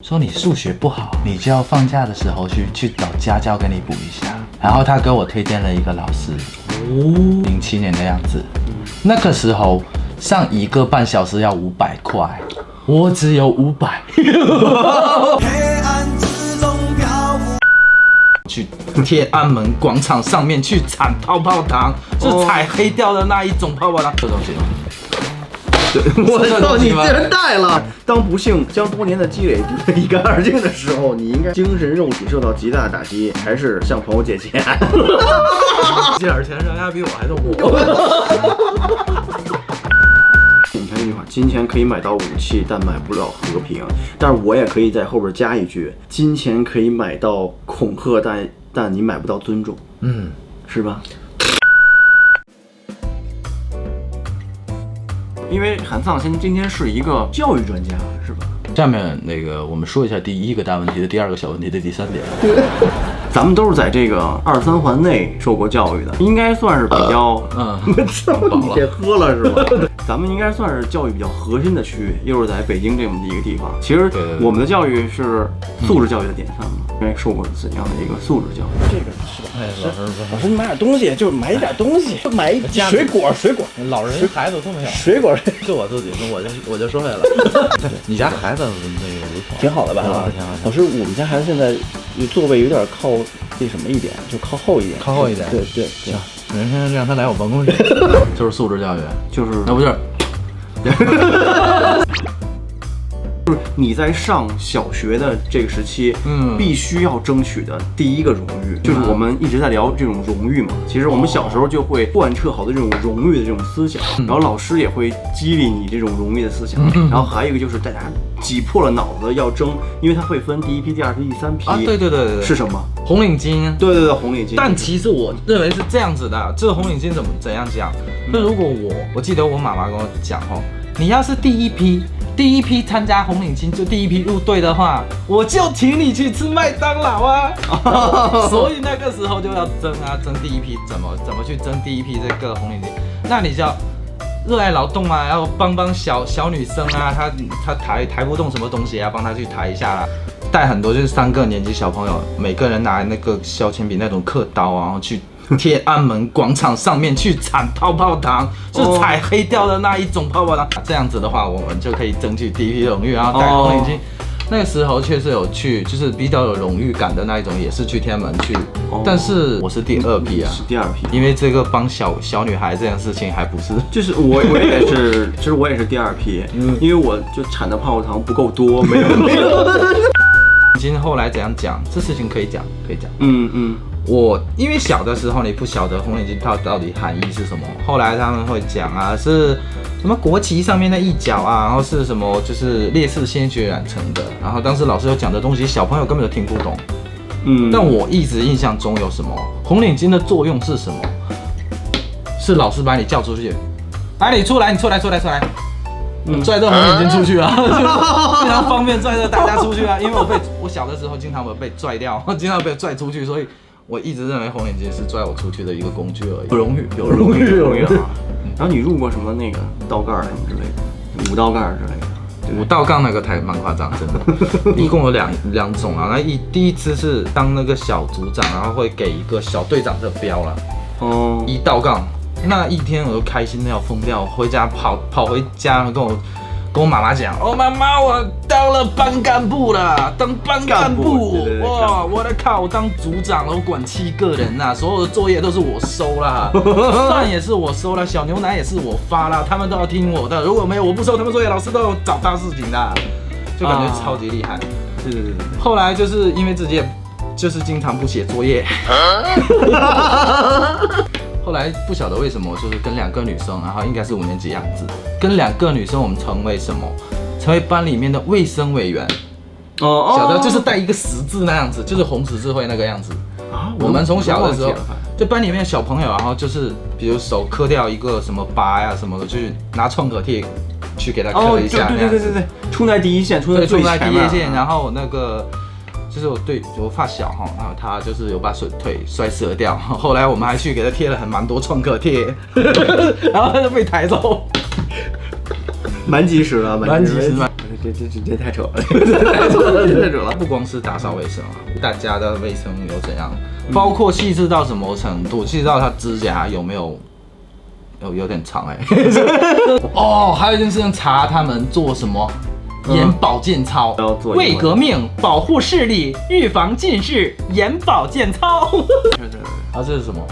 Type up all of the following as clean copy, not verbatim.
说你数学不好，你就要放假的时候去找家教给你补一下。然后他给我推荐了一个老师，07年的样子，那个时候上1个半小时要500块，我只有500。去天安门广场上面去铲泡泡糖，就踩黑掉的那一种泡泡糖，这东西吗？对，我操，你竟然带了！当不幸将多年的积累一干二净的时候，你应该精神肉体受到极大的打击，还是向朋友借钱？借点钱，人家比我还痛苦。你看这句话，金钱可以买到武器，但买不了和平。但是我也可以在后边加一句：金钱可以买到恐吓，但你买不到尊重。是吧？因为韩丧今天是一个教育专家，是吧？下面那个我们说一下第1个大问题的第2个小问题的第3点。咱们都是在这个2、3环内受过教育的，应该算是比较我操，你别喝了是吧？咱们应该算是教育比较核心的区域，又是在北京这么一个地方。其实我们的教育是素质教育的典范嘛，因为受过怎样的一个素质教育？这个是吧？老师，你买点东西，就是买一点东西，就买一水果，老人孩子都没有，水果就我自己，我就说下来了。你家孩子那个如何？挺好的吧？挺好。老师，我们家孩子现在座位有点靠那什么一点，就靠后一点。靠后一点。对。行，明天让他来我办公室。就是素质教育，就是那不就是？就是你在上小学的这个时期，必须要争取的第一个荣誉，就是我们一直在聊这种荣誉嘛。其实我们小时候就会贯彻好的这种荣誉的这种思想，然后老师也会激励你这种荣誉的思想。然后还有一个就是大家挤破了脑子要争，因为它会分第1批、第2批、第3批。啊，对，是什么？红领巾。对，红领巾。但其实我认为是这样子的，这个红领巾怎样讲？就如果我记得我妈妈跟我讲哦，你要是第一批参加红领巾，就第1批入队的话，我就请你去吃麦当劳啊！所以那个时候就要争第1批，怎么去争第1批这个红领巾？那你就要热爱劳动啊，要帮小女生啊，她抬不动什么东西啊，帮她去抬一下啦。带很多就是3个年级小朋友，每个人拿那个削铅笔那种刻刀啊，然后去天安门广场上面去铲泡泡糖，就踩黑掉的那一种泡泡糖。这样子的话，我们就可以争取第1批荣誉，然后带红领巾。那个时候确实有去，就是比较有荣誉感的那一种，也是去天安门去。但是我是第2批啊，是第2批，因为这个帮小女孩这件事情还不是，就是我也是，其实我也是第2批，因为我就产的泡泡糖不够多，没有。今天后来怎样讲，这事情可以讲。我因为小的时候你不晓得红领巾到底含义是什么，后来他们会讲啊，是什么国旗上面的一角啊，然后是什么就是烈士鲜血染成的，然后当时老师有讲的东西，小朋友根本就听不懂。但我一直印象中有什么红领巾的作用是什么？是老师把你叫出去，来你出来，拽这红领巾出去啊，非常方便拽着大家出去啊。因为我小的时候经常被拽掉，经常被拽出去，所以我一直认为红领巾是拽我出去的一个工具而已。有荣誉啊。然后你入过什么那个道盖什么之类的，武道盖之类的？武道杠那个蛮夸张，真的。一共有两种啊。那第一次是当那个小组长，然后会给一个小队长的标了。1道杠。那一天我就开心的要疯掉，回家跑回家跟我妈妈讲，妈妈，我当了班干部了，当班干部，哇，我的靠，我当组长了，我管7个人呐，所有的作业都是我收啦，饭也是我收啦，小牛奶也是我发啦，他们都要听我的，如果没有我不收他们作业，老师都要找大事情的，就感觉超级厉害。对。后来就是因为自己就是经常不写作业。后来不晓得为什么，就是跟2个女生，然后应该是5年级样子，跟2个女生我们成为什么？成为班里面的卫生委员。晓得就是带一个10字那样子，就是红十字会那个样子。我们从小的时候，就班里面的小朋友，然后就是比如手磕掉一个什么疤呀什么的，就是拿创可贴去给他磕一下。对，冲在第一线，冲在第一线，然后那个。就是我发小哈，然后他就是有把腿摔折掉，后来我们还去给他贴了蛮多创可贴，然后他就被抬走，蛮及时的，蛮及时。这太扯了，太扯了。不光是打扫卫生啊，大家的卫生有怎样，包括细致到什么程度，细致到他指甲有没有点长哦，还有一件事情，查他们做什么。眼保健操，为革命，保护视力，预防近视，眼保健操。啊，这是什么？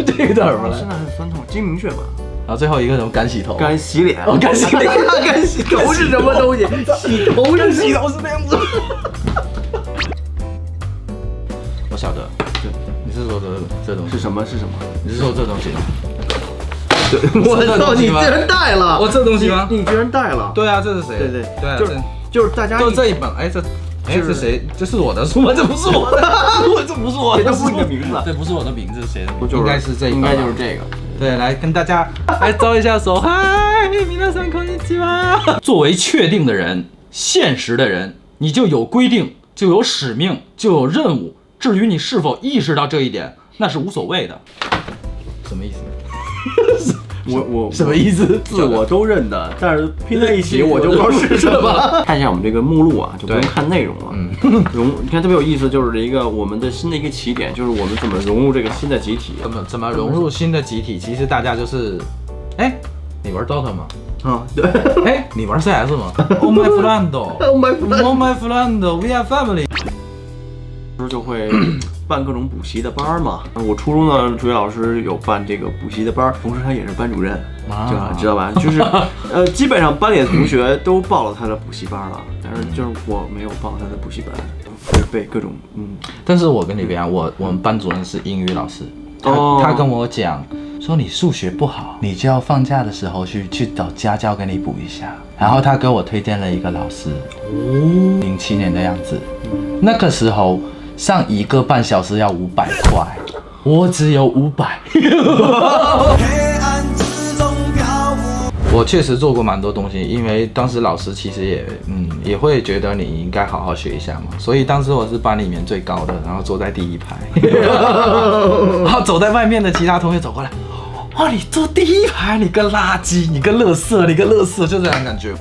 这个叫什么来？现在是酸痛，睛明血管。然后最后一个什么？干洗头，干洗脸。哦，干洗脸，干洗头是什么东西？洗头是那样子。我晓得，对，你是说这东西是什么？是什么？你是说这东西吗？我操！你居然带了！我这东西吗？你居然带了！对啊，这是谁？对啊，就是大家就这一本，这是谁？这是我的书吗？这不是我的，这不是我的，这不是你的名字，这不是我的名字，谁的？应该是这个，应该就是这个。对，来跟大家来招一下手，嗨，皆さんこんにちは。作为确定的人，现实的人，你就有规定，就有使命，就有任务。至于你是否意识到这一点，那是无所谓的。什么意思？我什么意思？自我都认的，但是拼在一起我就不知道是什么。看一下我们这个目录啊，就不用看内容了。你看特别有意思，就是一个我们的新的一个起点，就是我们怎么融入这个新的集体。怎么融入新的集体？其实大家就是，你玩 DOTA 吗？啊，对。你玩 CS 吗 ？Oh my friend，Oh my friend，We are family。就会办各种补习的班嘛。我初中的数学老师有办这个补习的班，同时他也是班主任，知道吧？就是基本上班里的同学都报了他的补习班了，但是就是我没有报他的补习班，会被各种但是我跟你不一样，我们班主任是英语老师，他跟我讲说你数学不好，你就要放假的时候去找家教给你补一下。然后他给我推荐了一个老师，07年的样子，那个时候。上1个半小时要500块，我只有500。我确实做过蛮多东西，因为当时老师其实也会觉得你应该好好学一下嘛，所以当时我是班里面最高的，然后坐在第1排，然后走在外面的其他同学走过来，哇，你坐第1排，你个垃圾，你个垃圾，就这样感觉。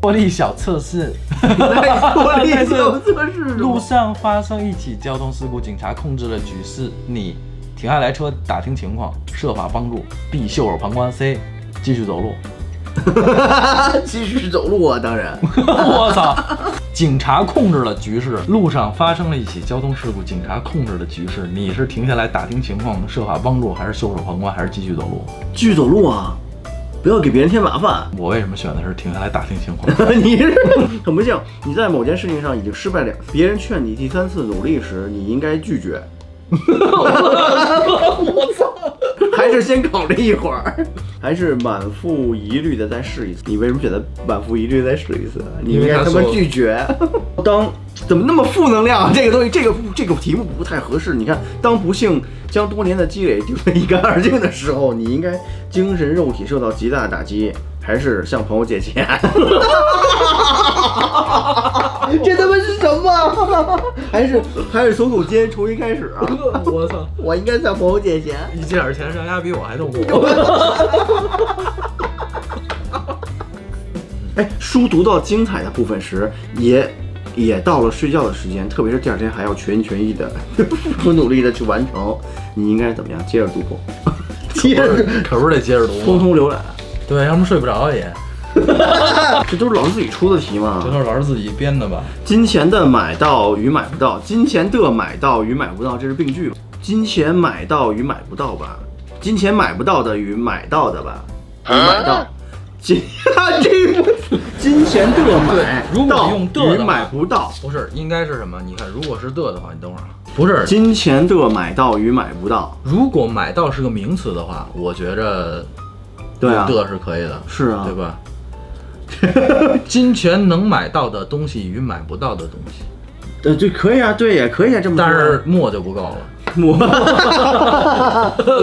玻璃小测试，玻璃小测试，路上发生一起交通事故，警察控制了局势，你停下来车打听情况，设法帮助 B 袖手旁观 C 继续走路，继续走路啊，当然，我操！警察控制了局势，路上发生了一起交通事故，警察控制了局势，你是停下来打听情况，设法帮助，还是袖手旁观，还是继续走路？继续走路啊！不要给别人添麻烦。我为什么选的是停下来打听情况？你是很不幸，你在某件事情上已经失败2次，别人劝你第3次努力时，你应该拒绝。我操！还是先考虑一会儿，还是满腹疑虑的再试一次。你为什么选择满腹疑虑再试一次？你应该他妈拒绝。怎么那么负能量啊？这个东西，这个题目不太合适。你看，当不幸将多年的积累丢得一干二净的时候，你应该精神肉体受到极大的打击，还是向朋友借钱？这他妈是什么？还是从头肩重新开始啊！我操！我应该向朋友借钱。你借点钱，人家比我还痛苦。书读到精彩的部分时，也到了睡觉的时间，特别是第2天还要全心全意的付出努力的去完成，你应该怎么样？接着读，可不是得接着读，匆匆浏览。对，要么睡不着也。这都是老师自己出的题吗？这都是老师自己编的吧？金钱的买到与买不到，金钱的买到与买不到，这是病句吧？金钱买到与买不到吧？金钱买不到的与买到的吧？与买到。金钱的买，如果用的与买不到，不是应该是什么？你看，如果是的话，你等会儿，不是金钱的买到与买不到。如果买到是个名词的话，我觉着对啊，的是可以的，是啊，对吧？金钱能买到的东西与买不到的东西，对，可以啊，对，也可以啊，这么说。但是墨就不够了。墨，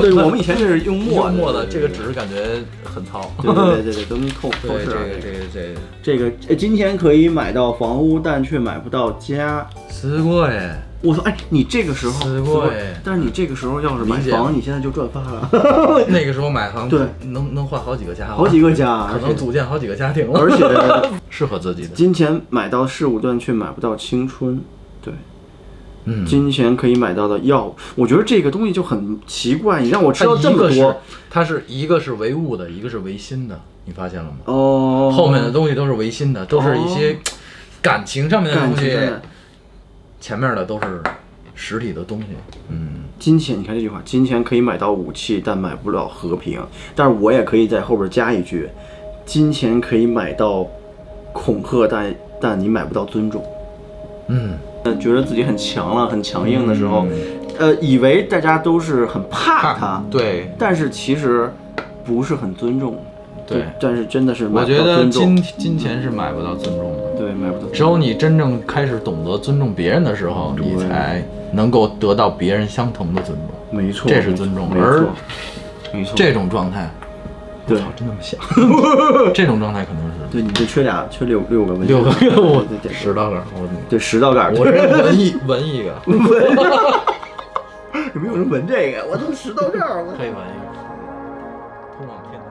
对，我们以前就是用墨的，这个纸感觉很糙。对，都能透视。这个金钱可以买到房屋，但却买不到家。すごい。我说，哎，你这个时候，但是你这个时候要是买房，你现在就赚发了。那个时候买房，对，能换好几个家，好几个家，可能组建好几个家庭了。而且适合自己的。金钱买到事物，但却买不到青春。对。金钱可以买到的药，我觉得这个东西就很奇怪。你让我知道这么多，它是一个是唯物的，一个是唯心的，你发现了吗？哦，后面的东西都是唯心的，都是一些感情上面的东西，前面的都是实体的东西。金钱，你看这句话，金钱可以买到武器，但买不了和平。但是我也可以在后边加一句，金钱可以买到恐吓，但你买不到尊重。觉得自己很强了，很强硬的时候，以为大家都是很怕他，对，但是其实不是很尊重，对，但是真的是买不到尊重。我觉得金钱是买不到尊重的，对，买不到。只有你真正开始懂得尊重别人的时候，你才能够得到别人相同的尊重。没错，这是尊重。而这种状态。对，真那么想？这种状态可能是对，你就缺六个问题，6个，我10道杠，对10道杠，我是闻一个，有没有人闻这个？我都10道杠，可以闻一个，通往天堂。